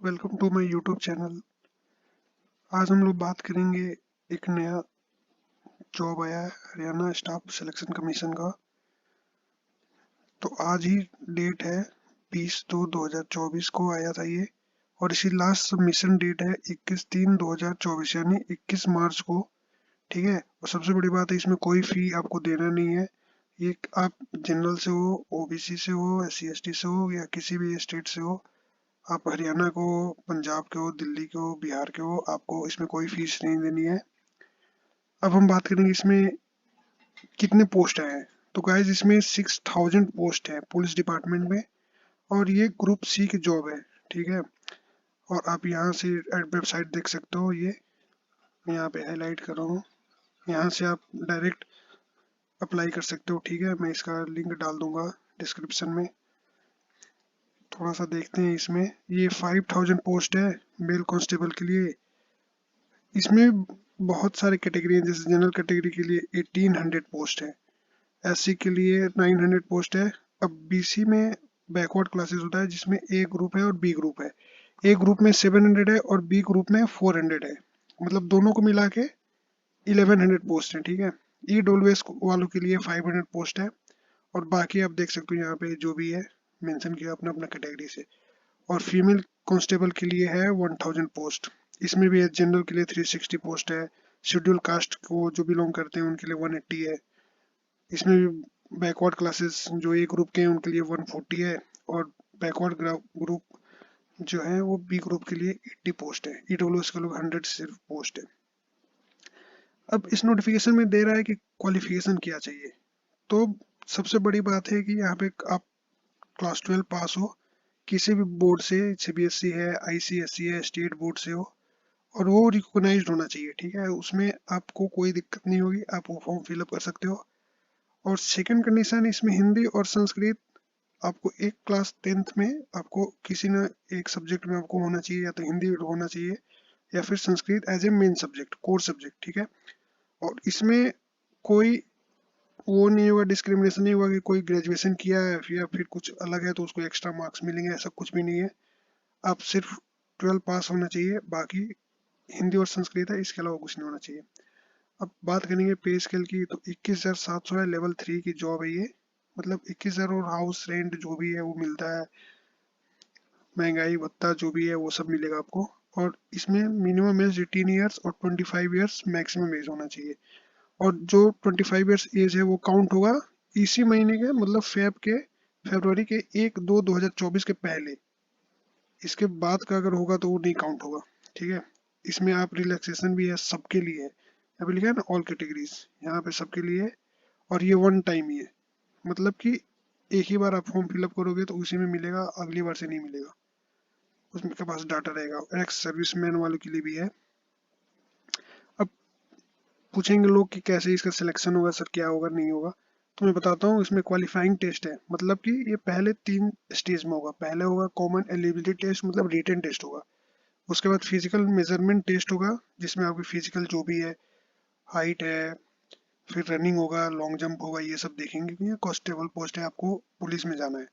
Welcome to my YouTube channel. आज हम लोग बात करेंगे एक नया जॉब आया है हरियाणा स्टाफ सिलेक्शन कमीशन का। तो आज ही डेट है 20/2/2024 को आया था ये, और इसी लास्ट सबमिशन डेट है 21/3/2024 यानी 21 मार्च को। ठीक है, और सबसे बड़ी बात है इसमें कोई फी आपको देना नहीं है। ये आप जनरल से हो, ओबीसी से हो, SC ST से हो या किसी भी स्टेट से हो, आप हरियाणा को, पंजाब के हो, दिल्ली के हो, बिहार के हो, आपको इसमें कोई फीस नहीं देनी है। अब हम बात करेंगे इसमें कितने पोस्ट हैं। तो गाइज इसमें 6000 पोस्ट है पुलिस डिपार्टमेंट में, और ये ग्रुप सी की जॉब है। ठीक है, और आप यहाँ से वेबसाइट देख सकते हो, ये मैं यहाँ पे हाईलाइट कर रहा हूँ। यहाँ से आप डायरेक्ट अप्लाई कर सकते हो। ठीक है, मैं इसका लिंक डाल दूंगा डिस्क्रिप्शन में। थोड़ा सा देखते हैं इसमें। ये 5000 पोस्ट है मेल कांस्टेबल के लिए। इसमें बहुत सारे कैटेगरी हैं, जैसे जनरल कैटेगरी के लिए 1800 पोस्ट है, SC के लिए 900 पोस्ट है। अब BC में बैकवर्ड क्लासेस होता है जिसमें A ग्रुप है और B ग्रुप है। A ग्रुप में 700 है और B ग्रुप में 400 है, मतलब दोनों को मिला के 1100 पोस्ट है। ठीक है, EWS वालों के लिए 500 पोस्ट है, और बाकी आप देख सकते हो यहाँ पे जो भी है मेंशन किया अपना अपना कैटेगरी से। और फीमेल कांस्टेबल के लिए है 1000 पोस्ट। इसमें भी जनरल के लिए 360 पोस्ट है। शेड्यूल कास्ट को जो बिलोंग करते हैं उनके लिए 180 है। इसमें भी बैकवर्ड क्लासेस जो ए ग्रुप के हैं उनके लिए 140 है, और बैकवर्ड ग्रुप जो है वो बी ग्रुप के लिए 80 पोस्ट है। EWS के लोग 100 सिर्फ पोस्ट है। अब इस नोटिफिकेशन में दे रहा है कि क्वालिफिकेशन क्या चाहिए। तो सबसे बड़ी बात है कि यहाँ पे आप क्लास 12 पास हो, किसी भी बोर्ड से, CBSE है, ICSE है, स्टेट बोर्ड से हो, और वो रिकॉग्नाइज्ड होना चाहिए। ठीक है, उसमें आपको कोई दिक्कत नहीं होगी, आप वो फॉर्म फिलअप कर सकते हो। और सेकंड कंडीशन इसमें हिंदी और संस्कृत आपको एक क्लास 10th में आपको किसी न एक सब्जेक्ट में आपको होना चाहिए, या तो हिंदी होना चाहिए या फिर Sanskrit as a main subject, core subject. ठीक है, और इसमें कोई वो नहीं होगा, डिस्क्रिमिनेशन नहीं होगा कि कोई ग्रेजुएशन किया है या फिर कुछ अलग है तो उसको एक्स्ट्रा मार्क्स मिलेंगे, ऐसा कुछ भी नहीं है। आप सिर्फ 12 पास होना चाहिए, बाकी हिंदी और संस्कृत है, इसके अलावा कुछ नहीं होना चाहिए। अब बात करेंगे पे स्केल की, तो 21,700 है, लेवल 3 की जॉब है ये। मतलब 21,000 और हाउस रेंट जो भी है वो मिलता है, महंगाई भत्ता जो भी है वो सब मिलेगा आपको। और इसमें मिनिमम एज 18 ईयर्स और 25 ईयर्स मैक्सिमम एज होना चाहिए। और जो 25 ईयर्स एज है वो काउंट होगा इसी महीने के, मतलब फरवरी के 1/2/2024 के पहले। इसके बाद का अगर होगा तो वो नहीं काउंट होगा। ठीक है, इसमें आप रिलैक्सेशन भी है सबके लिए है, यहाँ पे लिखा है ना ऑल कैटेगरीज, यहाँ पे सबके लिए है। और ये वन टाइम ही है, मतलब कि एक ही बार आप फॉर्म फिलअप करोगे तो उसी में मिलेगा, अगली बार से नहीं मिलेगा, उसमें के पास डाटा रहेगा। एक्स सर्विसमैन वालों के लिए भी है। अब पूछेंगे लोग कि कैसे इसका सिलेक्शन होगा, सर क्या होगा नहीं होगा। तो मैं बताता हूँ, इसमें क्वालिफाइंग टेस्ट है, मतलब कि ये पहले 3 स्टेज में होगा। पहले होगा कॉमन एलिजिबिलिटी टेस्ट, मतलब रिटन टेस्ट होगा। उसके बाद फिजिकल मेजरमेंट टेस्ट होगा, जिसमें आपकी फिजिकल जो भी है, हाइट है, फिर रनिंग होगा, लॉन्ग जंप होगा, ये सब देखेंगे कि ये कांस्टेबल पोस्ट है, आपको पुलिस में जाना है।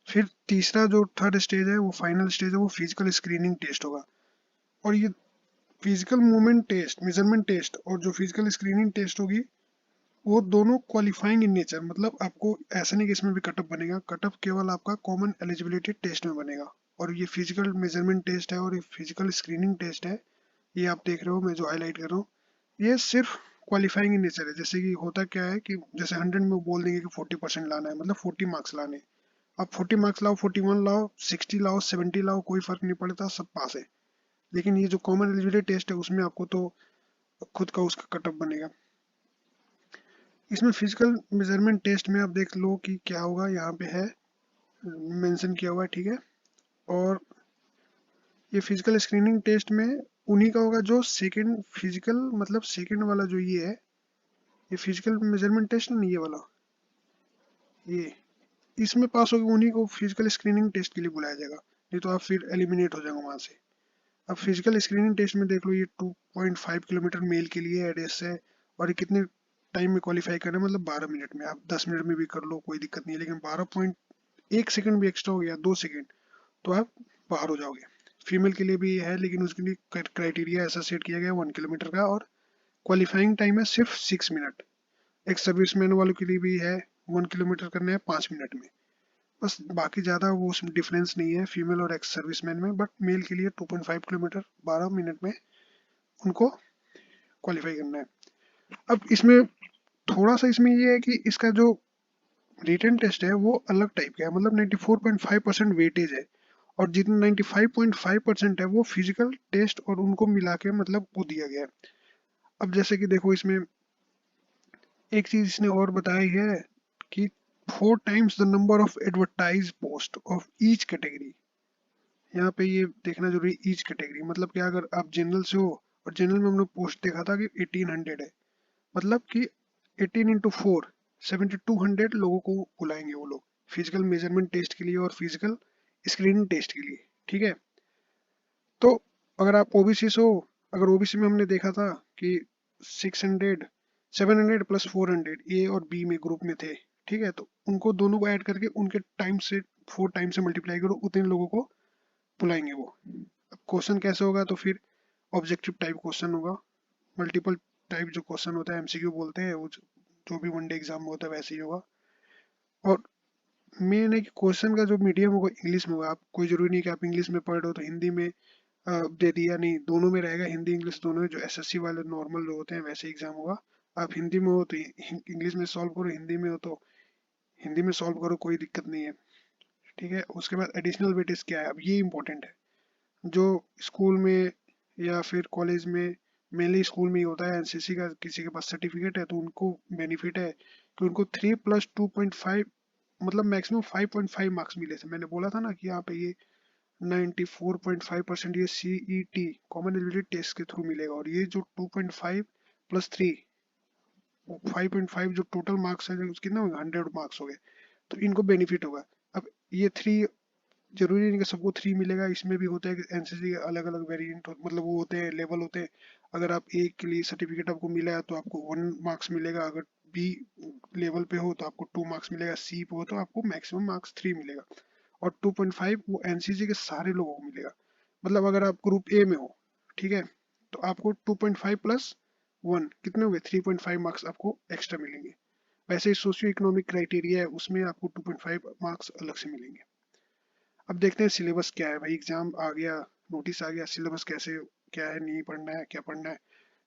फिर तीसरा जो थर्ड स्टेज है, वो फाइनल स्टेज है, वो फिजिकल स्क्रीनिंग टेस्ट होगा। और ये physical movement test, measurement test और जो फिजिकल स्क्रीनिंग टेस्ट होगी, वो दोनों क्वालिफाइंग इन नेचर, मतलब आपको ऐसा नहीं कि इसमें भी कटअप बनेगा। कटअप केवल आपका कॉमन एलिजिबिलिटी टेस्ट में बनेगा। और ये फिजिकल मेजरमेंट टेस्ट है और ये फिजिकल स्क्रीनिंग टेस्ट है, ये आप देख रहे हो मैं जो हाईलाइट कर रहा हूँ, ये सिर्फ क्वालिफाइंग इन नेचर है। जैसे कि होता क्या है कि जैसे 100 में वो बोल देंगे कि 40% लाना है, मतलब 40 मार्क्स लाने हैं। आप 40 मार्क्स लाओ, 41 लाओ, 60 लाओ, 70 लाओ, कोई फर्क नहीं पड़ता, सब पास है। लेकिन ये जो कॉमन एलिजिबिलिटी टेस्ट है उसमें आपको तो खुद का उसका कटअप बनेगा। इसमें फिजिकल मेजरमेंट टेस्ट में आप देख लो कि क्या होगा, यहाँ पे है मेंशन किया हुआ है। ठीक है, और ये फिजिकल स्क्रीनिंग टेस्ट में उन्हीं का होगा जो सेकंड फिजिकल, मतलब सेकंड वाला जो ये फिजिकल मेजरमेंट टेस्ट नहीं, ये वाला, ये इसमें पास होगा उन्हीं को फिजिकल स्क्रीनिंग टेस्ट के लिए बुलाया जाएगा, नहीं तो आप फिर एलिमिनेट हो जाएंगे वहां से। अब फिजिकल स्क्रीनिंग टेस्ट में देख लो, ये 2.5 किलोमीटर मेल के लिए एड्रेस है, और ये कितने टाइम में क्वालिफाई करना है, मतलब 12 मिनट में। आप 10 मिनट में भी कर लो, कोई दिक्कत नहीं है, लेकिन 12.1 सेकंड भी एक्स्ट्रा हो गया, 2 सेकंड, तो आप बाहर हो जाओगे। फीमेल के लिए भी है, लेकिन उसके लिए क्राइटेरिया ऐसा सेट किया गया 1 किलोमीटर का, और क्वालिफाइंग टाइम है सिर्फ 6 मिनट। एक सर्विसमैन वालों के लिए भी है 1 किलोमीटर करना है 5 मिनट में। बस बाकी ज़्यादा वो उसमें डिफरेंस नहीं है फीमेल और एक्स सर्विसमैन में, बट मेल के लिए 2.5 किलोमीटर 12 मिनट में उनको क्वालिफाई करना है। अब इसमें थोड़ा सा इसमें ये है कि इसका जो रिटन टेस्ट है वो अलग टाइप का है, मतलब 94.5% वेटेज है, और जितना 95.5% है वो फिजिकल टेस्ट और उनको मिला के मतलब वो दिया गया है। अब जैसे कि देखो इसमें एक चीज इसने और बताई है कि 4 times the number of advertise post of each category. यहाँ पे ये देखना जरूरी, ईच कैटेगरी मतलब कि अगर आप जनरल से हो, और जनरल में हमने पोस्ट देखा था कि 1800 है, मतलब कि 18 × 4 7200 लोगों को बुलाएंगे वो लोग फिजिकल मेजरमेंट टेस्ट के लिए और फिजिकल स्क्रीनिंग टेस्ट के लिए। ठीक है, तो अगर आप ओबीसी से हो, अगर ओबीसी में हमने देखा था कि 600 700 प्लस 400 ए और बी में ग्रुप में थे। ठीक है, तो उनको दोनों को ऐड करके उनके टाइम से 4 टाइम से मल्टीप्लाई करो, उतने लोगों को बुलाएंगे वो। अब क्वेश्चन कैसे होगा, तो फिर ऑब्जेक्टिव टाइप क्वेश्चन होगा, मल्टीपल टाइप जो क्वेश्चन होता है एमसीक्यू बोलते हैं, वो जो भी वनडे एग्जाम में होता है वैसे ही होगा। और मेन है कि क्वेश्चन का जो मीडियम होगा इंग्लिश में होगा। आप कोई जरूरी नहीं कि आप इंग्लिश में पढ़ रहे हो तो हिंदी में दे दिया, नहीं, दोनों में रहेगा, हिंदी इंग्लिश दोनों में। जो एसएससी वाले नॉर्मल जो होते हैं वैसे एग्जाम होगा। आप हिंदी में हो तो इंग्लिश में सॉल्व करो, हिंदी में हो तो हिंदी में सॉल्व करो, कोई दिक्कत नहीं है। ठीक है, उसके बाद एडिशनल वेटेज क्या है, अब ये इंपॉर्टेंट है। जो स्कूल में या फिर कॉलेज में, मेनली स्कूल में ही होता है, एनसीसी का किसी के पास सर्टिफिकेट है तो उनको बेनिफिट है कि उनको 3 + 2.5 मतलब मैक्सिमम 5.5 मार्क्स मिले थे। मैंने बोला था ना कि यहाँ पे ये 94.5% ये सीईटी कॉमन एलिजिबिलिटी टेस्ट के थ्रू मिलेगा, और ये जो 2.5 + 3 5.5 जो टोटल मार्क्स है उसके ना 100 मार्क्स हो गए, तो इनको बेनिफिट होगा। अब ये 3 जरूरी नहीं कि सबको 3 मिलेगा, इसमें भी होता है कि एनसीसी के अलग अलग वेरिएंट मतलब वो होते हैं, लेवल होते हैं। अगर आप ए के लिए सर्टिफिकेट आपको मिला है तो आपको 1 मार्क्स मिलेगा, अगर बी लेवल पे हो तो आपको 2 मार्क्स मिलेगा, सी पे हो तो आपको मैक्सिमम मार्क्स 3 मिलेगा, और 2.5 वो एनसीसी के सारे लोगों को मिलेगा। मतलब अगर आप ग्रुप ए में हो, ठीक है, तो आपको 2.5 + 1 कितने हुए, 3.5 मार्क्स आपको एक्स्ट्रा मिलेंगे। वैसे ही सोशियो इकोनॉमिक क्राइटेरिया है, उसमें आपको 2.5 मार्क्स अलग से मिलेंगे। अब देखते हैं सिलेबस क्या है भाई, एग्जाम आ गया, नोटिस आ गया, सिलेबस कैसे क्या है, नहीं पढ़ना है क्या पढ़ना है।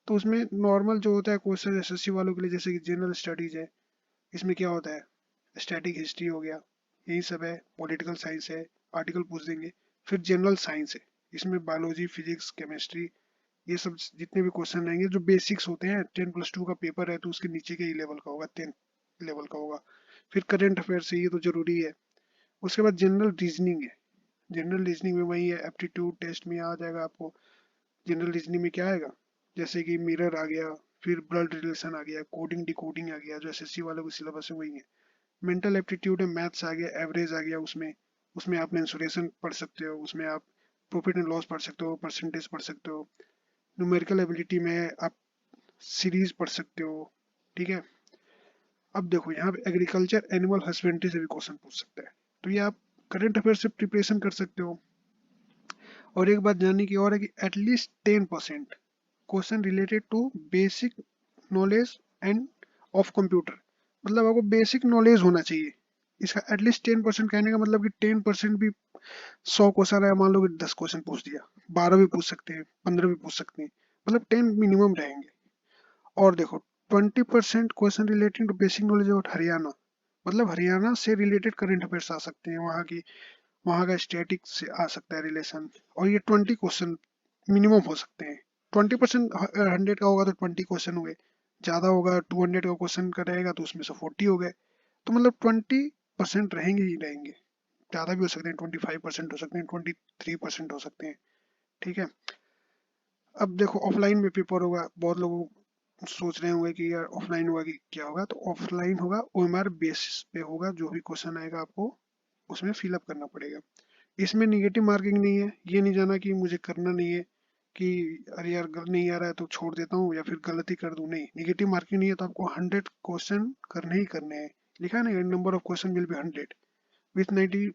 तो उसमें नॉर्मल जो होता है क्वेश्चन एसएससी वालों के लिए, जैसे कि जनरल स्टडीज है, इसमें क्या होता है, स्टैटिक हिस्ट्री हो गया, यही सब है, पॉलिटिकल साइंस है, आर्टिकल पूछ देंगे। फिर जनरल साइंस है, इसमें बायोलॉजी फिजिक्स केमिस्ट्री ये सब जितने भी क्वेश्चन रहेंगे जो बेसिक्स होते हैं, 10+2 का पेपर है तो उसके नीचे के ही लेवल का होगा, 10 लेवल का होगा। फिर करंट अफेयर्स है, ये तो जरूरी है। उसके बाद जनरल रीजनिंग है, जनरल रीजनिंग में वही है, एप्टीट्यूड टेस्ट में आ जाएगा आपको। जनरल रीजनिंग में क्या आएगा, जैसे कि मिरर आ गया, फिर ब्लड रिलेशन आ गया, कोडिंग डिकोडिंग आ गया, जो एसएससी वालों को सिलेबस है वही है। मेंटल एप्टीट्यूड है, मैथ्स आ गया, एवरेज आ गया, उसमें उसमें आप मेंसुरेशन पढ़ सकते हो, उसमें आप प्रॉफिट एंड लॉस पढ़ सकते हो, परसेंटेज पढ़ सकते हो। न्यूमेरिकल एबिलिटी में आप सीरीज पढ़ सकते हो। ठीक है, अब देखो यहाँ पे एग्रीकल्चर एनिमल हस्बेंड्री से भी क्वेश्चन पूछ सकता है, तो ये आप करंट अफेयर से प्रिपरेशन कर सकते हो। और एक बात जानने की और है कि at least 10% question related to basic knowledge and of computer, मतलब आपको बेसिक नॉलेज होना चाहिए। इसका एटलीस्ट 10% कहने का मतलब कि 10% भी 100 क्वेश्चन है, मान लो कि 10 क्वेश्चन पूछ दिया, 12 भी पूछ सकते हैं, 15 भी पूछ सकते हैं, मतलब 10 मिनिमम रहेंगे। और देखो 20% question related to basic knowledge about Haryana, मतलब हरियाणा से रिलेटेड करंट अफेयर्स आ सकते हैं, वहाँ का स्टैटिक से आ सकता है रिलेशन। और ये 20 क्वेश्चन मिनिमम हो सकते हैं। 20% 100 का होगा तो 20 क्वेश्चन हुए, ज्यादा होगा 200 का क्वेश्चन का रहेगा तो उसमें से 40 हो गए। तो मतलब 20% रहेंगे ही रहेंगे, ज्यादा भी हो सकते हैं, 25% हो सकते हैं, 23% हो सकते हैं। ठीक है, अब देखो ऑफलाइन में पेपर होगा, बहुत लोग सोच रहे होंगे कि यार ऑफलाइन होगा कि क्या होगा, तो ऑफलाइन होगा, ओएमआर बेसिस पे होगा, जो भी क्वेश्चन आएगा आपको उसमें फिलअप करना पड़ेगा। इसमें निगेटिव मार्किंग नहीं है, ये नहीं जाना कि मुझे करना नहीं है, कि अरे यार नहीं आ रहा है तो छोड़ देता हूँ या फिर गलती कर दूं, नहीं, निगेटिव मार्किंग नहीं है, तो आपको 100 क्वेश्चन करने ही करने हैं। लिखा है ना, number of question will be 100 with 90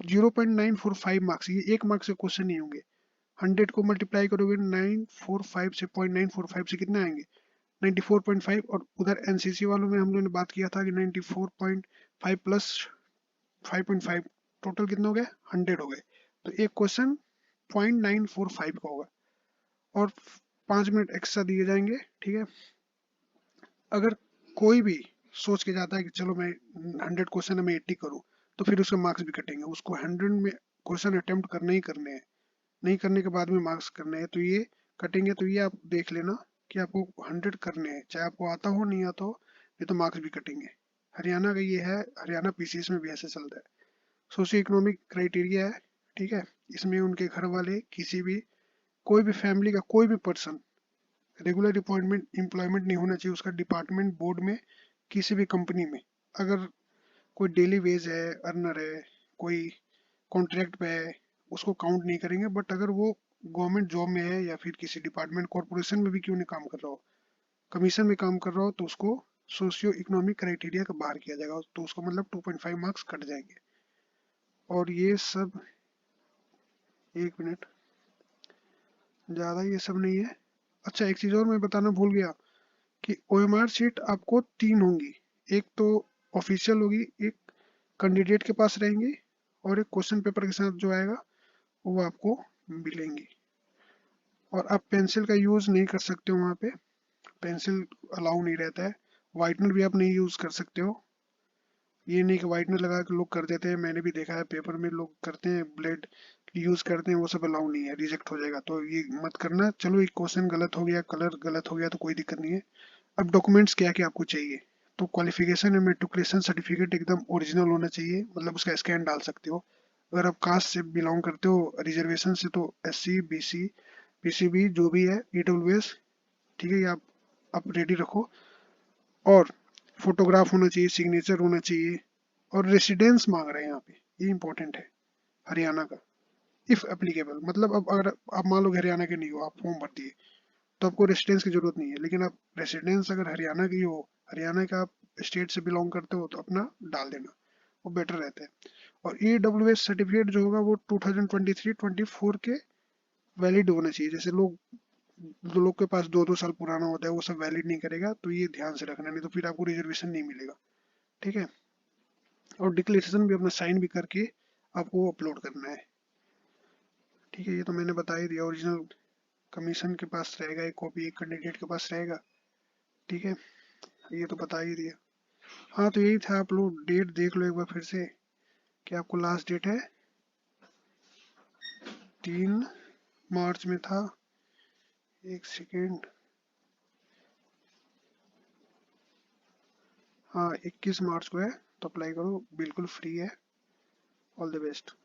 0.945 marks, ये 1 मार्क्स के क्वेश्चन नहीं होंगे। 100 को मल्टीप्लाई करोगे 945 से, 0.945 से कितने आएंगे 94.5, और उधर एनसीसी वालों में हम लोगों ने बात किया था कि 94.5 प्लस 5.5 टोटल कितना हो गया 100 हो गए। तो एक क्वेश्चन 0.945 का होगा और 5 मिनट एक्स्ट्रा दिए जाएंगे। ठीक है, अगर कोई भी सोच के जाता है कि चलो मैं 100 क्वेश्चन है मैं 80 करूं, तो फिर उसके मार्क्स भी कटेंगे। उसको 100 में क्वेश्चन अटेम्प्ट करने ही करने हैं, नहीं करने के बाद में मार्क्स करने हैं, तो ये कटेंगे। तो ये आप देख लेना कि आपको 100 करने हैं, चाहे आपको आता हो नहीं आता हो, ये तो मार्क्स भी कटेंगे। हरियाणा का ये है, हरियाणा पीसीएस में भी ऐसे चलता है। सोशियो इकोनॉमिक क्राइटेरिया है। ठीक है, इसमें उनके घर वाले किसी भी, कोई भी फैमिली का कोई भी पर्सन रेगुलर अपॉइंटमेंट एम्प्लॉयमेंट नहीं होना चाहिए उसका डिपार्टमेंट बोर्ड में, किसी भी कंपनी में। अगर कोई डेली वेज है, अर्नर है, कोई कॉन्ट्रैक्ट पे है, उसको काउंट नहीं करेंगे। बट अगर वो गवर्नमेंट जॉब में है या फिर किसी डिपार्टमेंट कॉर्पोरेशन में भी क्यों नहीं काम कर रहा हो, कमीशन में काम कर रहा हो, तो उसको सोशियो इकोनॉमिक क्राइटेरिया का बाहर किया जाएगा, तो उसको मतलब 2.5 मार्क्स कट जाएंगे। और ये सब, एक मिनट, ज़्यादा ये सब नहीं है। अच्छा, एक चीज़ और मैं बताना भूल गया कि ओएमआर शीट आपको 3 होंगी। एक तो ऑफिशियल होगी, एक कैंडिडेट के पास रहेंगी, और एक क्वेश्चन पेपर के साथ जो आएगा वो आपको मिलेंगी। और आप पेंसिल का यूज़ नहीं कर सकते हो वहाँ पे, पेंसिल अलाउ नहीं रहता है। वाइटनर भी आप नहीं यूज़ कर सकते हो। ये नहीं कि वाइटनर लगा के लोग कर देते हैं, मैंने भी देखा है पेपर में लोग करते हैं, ब्लेड यूज़ करते हैं, वो सब अलाउ नहीं है, रिजेक्ट हो जाएगा। तो ये मत करना। चलो एक क्वेश्चन गलत हो गया, कलर गलत हो गया तो कोई दिक्कत नहीं है। अब डॉक्यूमेंट्स क्या क्या आपको चाहिए, तो क्वालिफिकेशन एंड मेट्रिकुलेशन सर्टिफिकेट एकदम ओरिजिनल होना चाहिए, मतलब उसका स्कैन डाल सकते हो। अगर आप कास्ट से बिलोंग करते हो, रिजर्वेशन से, तो एससी बीसी पीसीबी जो भी है, ईडब्ल्यूएस, ठीक है, ये आप रेडी रखो। और फोटोग्राफ होना चाहिए, सिग्नेचर होना चाहिए, और रेसिडेंस मांग रहे हैं यहाँ पे, ये इंपॉर्टेंट है हरियाणा का। इफ एप्लीकेबल, मतलब अब अगर आप मान लो हरियाणा के नहीं हो, आप फॉर्म भर दिए, तो आपको रेसिडेंस की जरूरत नहीं है। लेकिन आप रेसिडेंस अगर हरियाणा की हो, हरियाणा का आप स्टेट से बिलोंग करते हो, तो अपना डाल देना, वो बेटर रहता है। और ई डब्ल्यू एस सर्टिफिकेट जो होगा वो 2023-24 के वैलिड होना चाहिए। जैसे लोग, जो लोग के पास 2-2 साल पुराना होता है, वो सब वैलिड नहीं करेगा, तो ये ध्यान से रखना, नहीं तो फिर आपको रिजर्वेशन नहीं मिलेगा। ठीक है, और डिक्लेरेशन भी अपना साइन भी करके आपको अपलोड करना है। ठीक है, ये तो मैंने बता ही दिया। ओरिजिनल कमीशन के पास रहेगा एक कॉपी, एक कैंडिडेट के पास रहेगा। ठीक है, ये तो बता ही दिया। हाँ, तो यही था। आप लोग डेट देख लो एक बार फिर से कि आपको लास्ट डेट है 3 मार्च में था। एक सेकेंड, हाँ 21 मार्च को है, तो अप्लाई करो, बिल्कुल फ्री है। All the best.